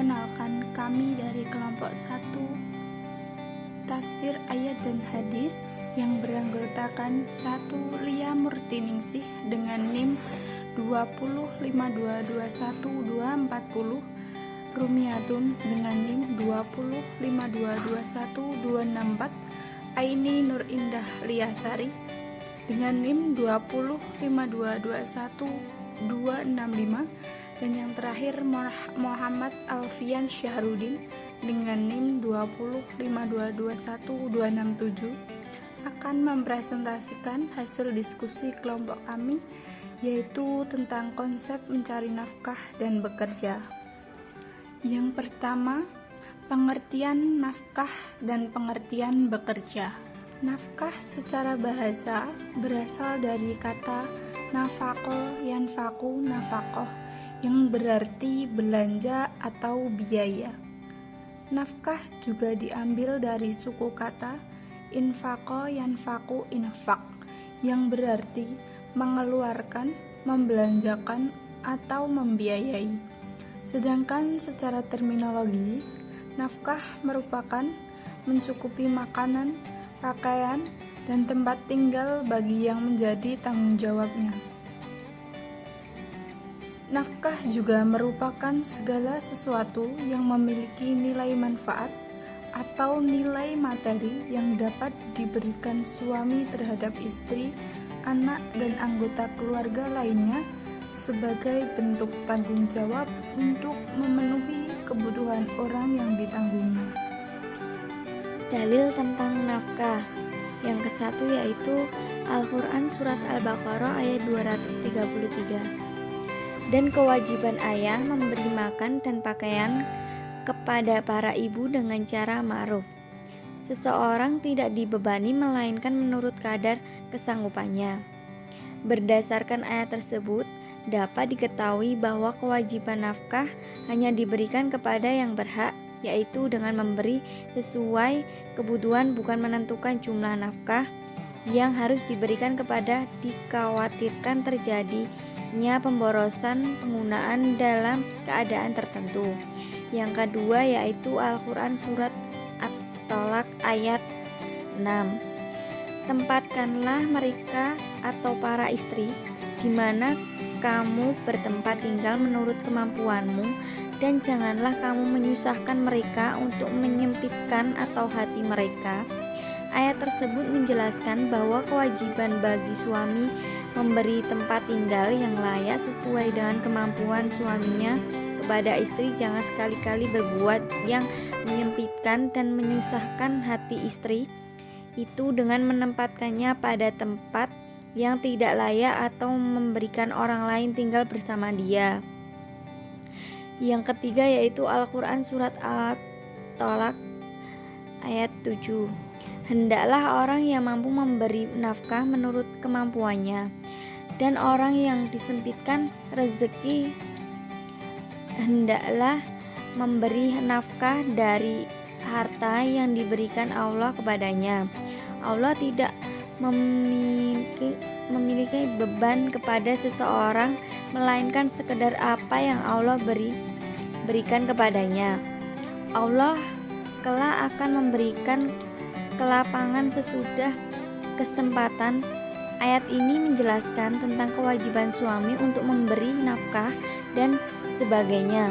Perkenalkan, kami dari kelompok 1 Tafsir Ayat dan Hadis yang beranggotakan 1 Lia Murtiningsih dengan NIM 205221240, Rumiatun dengan NIM 205221264, Aini Nur Indah Liasari dengan NIM 205221265, dan yang terakhir Muhammad Alfian Syahrudin dengan NIM 205221267 akan mempresentasikan hasil diskusi kelompok kami, yaitu tentang konsep mencari nafkah dan bekerja. Yang pertama, pengertian nafkah dan pengertian bekerja. Nafkah secara bahasa berasal dari kata nafaqo yanfaqu nafaqoh, yang berarti belanja atau biaya. Nafkah juga diambil dari suku kata infaqo yanfaqu infaq, yang berarti mengeluarkan, membelanjakan, atau membiayai. Sedangkan secara terminologi, nafkah merupakan mencukupi makanan, pakaian, dan tempat tinggal bagi yang menjadi tanggung jawabnya. Nafkah juga merupakan segala sesuatu yang memiliki nilai manfaat atau nilai materi yang dapat diberikan suami terhadap istri, anak, dan anggota keluarga lainnya sebagai bentuk tanggung jawab untuk memenuhi kebutuhan orang yang ditanggungnya. Dalil tentang nafkah. Yang ke-1 yaitu Al-Quran Surat Al-Baqarah ayat 233. Dan kewajiban ayah memberi makan dan pakaian kepada para ibu dengan cara ma'ruf. Seseorang tidak dibebani melainkan menurut kadar kesanggupannya. Berdasarkan ayat tersebut, dapat diketahui bahwa kewajiban nafkah hanya diberikan kepada yang berhak, yaitu dengan memberi sesuai kebutuhan, bukan menentukan jumlah nafkah yang harus diberikan kepada dikhawatirkan terjadinya pemborosan penggunaan dalam keadaan tertentu. Yang kedua yaitu Al-Quran Surat At-Tolak ayat 6. Tempatkanlah mereka atau para istri di mana kamu bertempat tinggal menurut kemampuanmu, dan janganlah kamu menyusahkan mereka untuk menyempitkan atau hati mereka. Ayat tersebut menjelaskan bahwa kewajiban bagi suami memberi tempat tinggal yang layak sesuai dengan kemampuan suaminya kepada istri. Jangan sekali-kali berbuat yang menyempitkan dan menyusahkan hati istri itu dengan menempatkannya pada tempat yang tidak layak atau memberikan orang lain tinggal bersama dia. Yang ketiga yaitu Al-Quran Surat At-Tolak ayat 7. Hendaklah orang yang mampu memberi nafkah menurut kemampuannya, dan orang yang disempitkan rezeki hendaklah memberi nafkah dari harta yang diberikan Allah kepadanya. Allah tidak memiliki beban kepada seseorang, melainkan sekedar apa yang Allah berikan kepadanya. Allah kelak akan memberikan kelapangan sesudah kesempatan. Ayat ini menjelaskan tentang kewajiban suami untuk memberi nafkah dan sebagainya,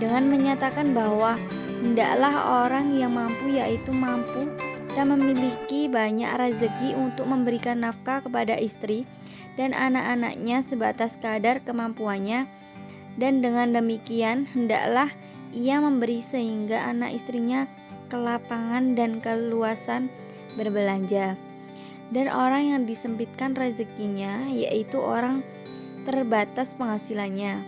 dengan menyatakan bahwa hendaklah orang yang mampu, yaitu mampu dan memiliki banyak rezeki, untuk memberikan nafkah kepada istri dan anak-anaknya sebatas kadar kemampuannya, dan dengan demikian hendaklah ia memberi sehingga anak istrinya kelapangan dan keluasan berbelanja. Dan orang yang disempitkan rezekinya, yaitu orang terbatas penghasilannya,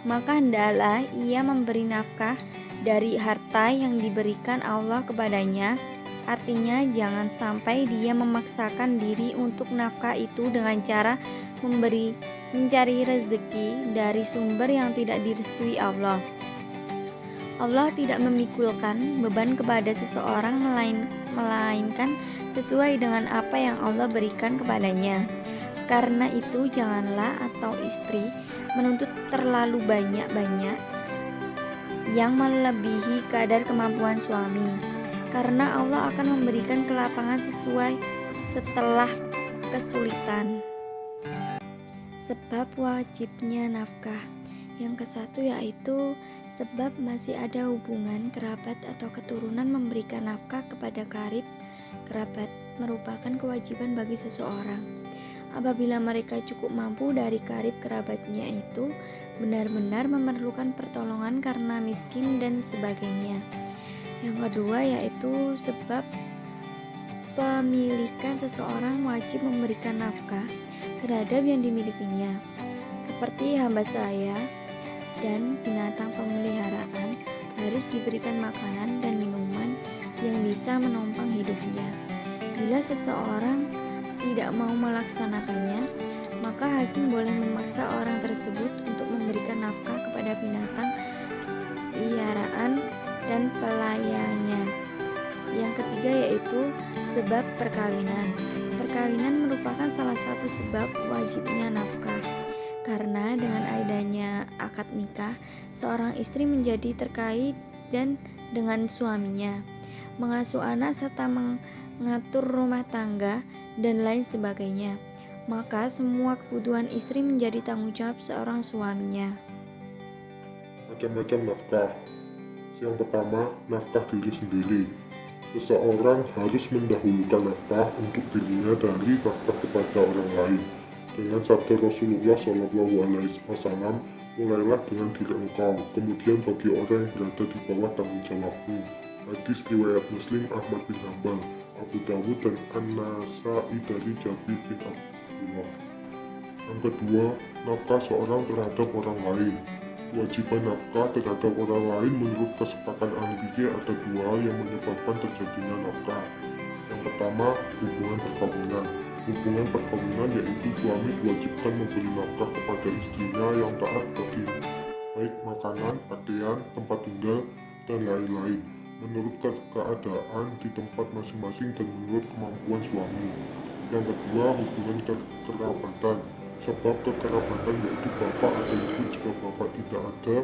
maka hendaklah ia memberi nafkah dari harta yang diberikan Allah kepadanya. Artinya jangan sampai dia memaksakan diri untuk nafkah itu dengan cara mencari rezeki dari sumber yang tidak direstui Allah. Allah tidak memikulkan beban kepada seseorang melainkan sesuai dengan apa yang Allah berikan kepadanya. Karena itu janganlah atau istri menuntut terlalu banyak yang melebihi kadar kemampuan suami, karena Allah akan memberikan kelapangan sesuai setelah kesulitan. Sebab wajibnya nafkah. Yang ke-1 yaitu sebab masih ada hubungan kerabat atau keturunan memberikan nafkah kepada karib kerabat merupakan kewajiban bagi seseorang. Apabila mereka cukup mampu dari karib kerabatnya itu benar-benar memerlukan pertolongan karena miskin dan sebagainya. Yang kedua yaitu sebab pemilikan seseorang wajib memberikan nafkah terhadap yang dimilikinya, seperti hamba saya dan binatang pemeliharaan harus diberikan makanan dan minuman yang bisa menopang hidupnya. Bila seseorang tidak mau melaksanakannya, maka hakim boleh memaksa orang tersebut untuk memberikan nafkah kepada binatang peliharaan dan pelayannya. Yang ketiga yaitu sebab perkawinan. Perkawinan merupakan salah satu sebab wajibnya nafkah, karena dengan adanya akad nikah, seorang istri menjadi terkait dan dengan suaminya, mengasuh anak serta mengatur rumah tangga dan lain sebagainya. Maka semua kebutuhan istri menjadi tanggung jawab seorang suaminya. Macam-macam nafkah. Yang pertama, nafkah diri sendiri. Seseorang harus mendahulukan nafkah untuk dirinya dari nafkah kepada orang lain. Dengan sabda Rasulullah SAW, mulailah dengan diri engkau, kemudian bagi orang yang berada di bawah tanggung jawabmu. Hadis riwayat Muslim, Ahmad bin Hanbal, Abu Dawud dan An-Nasai dari Jabir bin Abdullah. Yang kedua, nafkah seorang terhadap orang lain. Kewajiban nafkah terhadap orang lain menurut kesepakatan ahli fikih ada dua yang menyebabkan terjadinya nafkah. Yang pertama, hubungan perkawinan. Hubungan perkawinan yaitu suami diwajibkan memberi nafkah kepada istrinya yang taat bagi baik makanan, pakaian, tempat tinggal, dan lain-lain menurut keadaan di tempat masing-masing dan menurut kemampuan suami. Yang kedua, hubungan kekerabatan. Sebab kekerabatan yaitu bapak atau ibu. Jika bapak tidak ada,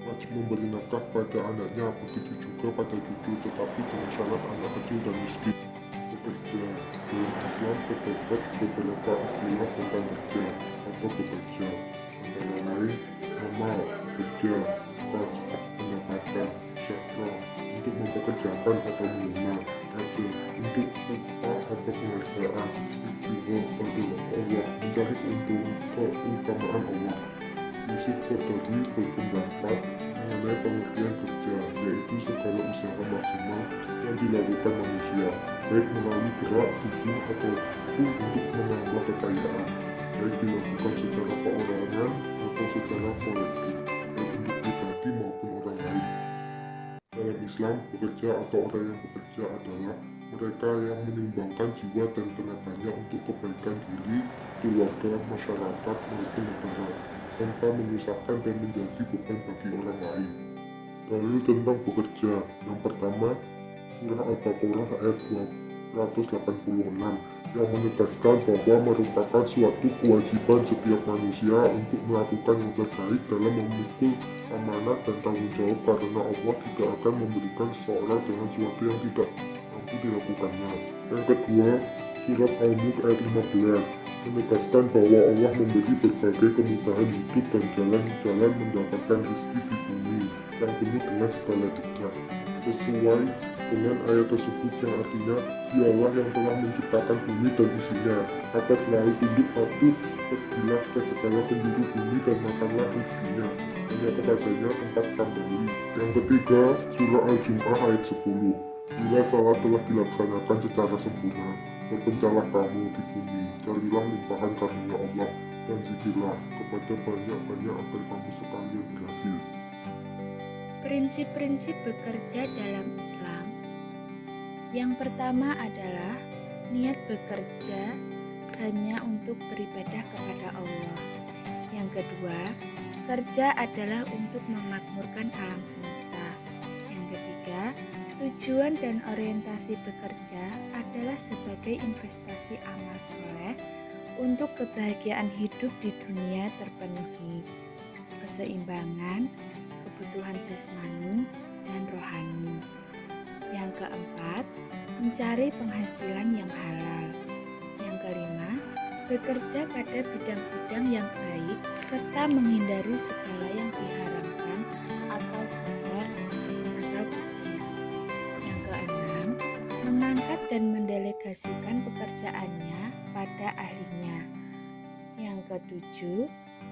wajib memberi nafkah pada anaknya, begitu juga pada cucu, tetapi dengan syarat anak kecil dan miskin. Bekerja. Dalam Islam terdapat beberapa istilah tentang kerja atau bekerja, antara lain amal, kerja, pas, pendapatan, syakra, untuk mempekerjakan atau mengguna, ada untuk upah atau penghargaan, ibtighah pada Allah, mencari keutamaan Allah. Yusuf Qadari berpendapat mengenai pengertian kerja, yaitu segala usaha maksimal yang dilakukan manusia, baik melalui gerak tubuh ataupun untuk menambah kekayaan, baik dilakukan secara perorangan atau secara kolektif, baik untuk pribadi maupun orang lain. Dalam Islam, pekerja atau orang yang bekerja adalah mereka yang menyumbangkan jiwa dan tenaganya untuk kebaikan diri, keluarga, masyarakat, maupun negara, tanpa menyusahkan dan menjadi beban bagi orang lain. Dalil tentang bekerja. Yang pertama, Surah Al-Baqarah ayat 286 yang menegaskan bahwa merupakan suatu kewajiban setiap manusia untuk melakukan yang terbaik dalam memikul amanat dan tanggung jawab, karena Allah tidak akan memberikan seseorang dengan sesuatu yang tidak mampu dilakukannya. Yang kedua, Surat Al-Mulk ayat 15 menegaskan bahwa Allah memberi berbagai kemudahan hidup dan jalan-jalan mendapatkan rezeki di bumi yang penuh dengan segala nikmat. Sesuai dengan ayat tersebut yang artinya, Dialah yang telah menciptakan bumi dan isinya, maka selalu tunduk patuh, pergilah ke segala penjuru bumi dan makanlah rezekinya, hanya kepadanya tempat kembali. Yang ketiga, Surah Al-Jum'ah ayat 10. Bila salat telah dilaksanakan secara sempurna, berpencarlah kamu di bumi, carilah limpahan karunia Allah, dan zikirlah kepada banyak-banyak agar kamu sekalian berhasil. Prinsip-prinsip bekerja dalam Islam. Yang pertama adalah niat bekerja hanya untuk beribadah kepada Allah. Yang kedua, kerja adalah untuk memakmurkan alam semesta. Yang ketiga, tujuan dan orientasi bekerja adalah sebagai investasi amal soleh untuk kebahagiaan hidup di dunia terpenuhi, keseimbangan, kebutuhan jasmani dan rohani. Yang keempat, mencari penghasilan yang halal. Yang kelima, bekerja pada bidang-bidang yang baik serta menghindari segala yang diharamkan atau kotor atau keji. Yang keenam, mengangkat dan mendelegasikan pekerjaannya pada ahlinya. Yang ketujuh,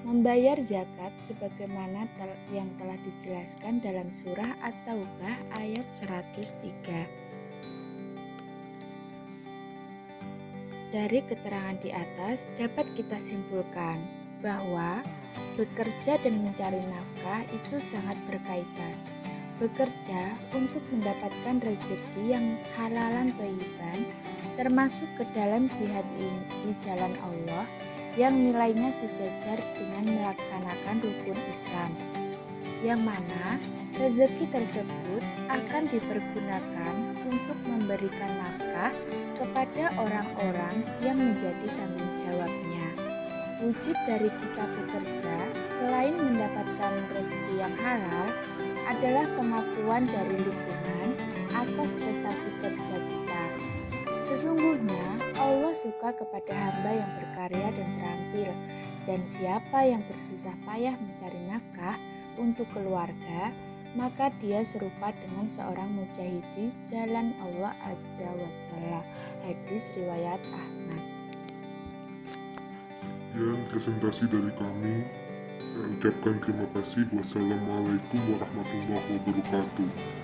membayar zakat sebagaimana yang telah dijelaskan dalam surah At-Taubah ayat 103. Dari keterangan di atas dapat kita simpulkan bahwa bekerja dan mencari nafkah itu sangat berkaitan. Bekerja untuk mendapatkan rezeki yang halalan thayyiban, termasuk ke dalam jihad di jalan Allah yang nilainya sejajar dengan melaksanakan rukun Islam, yang mana rezeki tersebut akan dipergunakan untuk memberikan nafkah kepada orang-orang yang menjadi tanggung jawabnya. Wujud dari kita bekerja selain mendapatkan rezeki yang halal adalah pengakuan dari lingkungan atas prestasi kerja kita. Sesungguhnya Allah suka kepada hamba yang berkarya dan terampil, dan siapa yang bersusah payah mencari nafkah untuk keluarga, maka dia serupa dengan seorang mujahid di jalan Allah Azza wa Jalla. Hadis riwayat Ahmad. Sekian presentasi dari kami. Saya ucapkan terima kasih. Wassalamualaikum warahmatullahi wabarakatuh.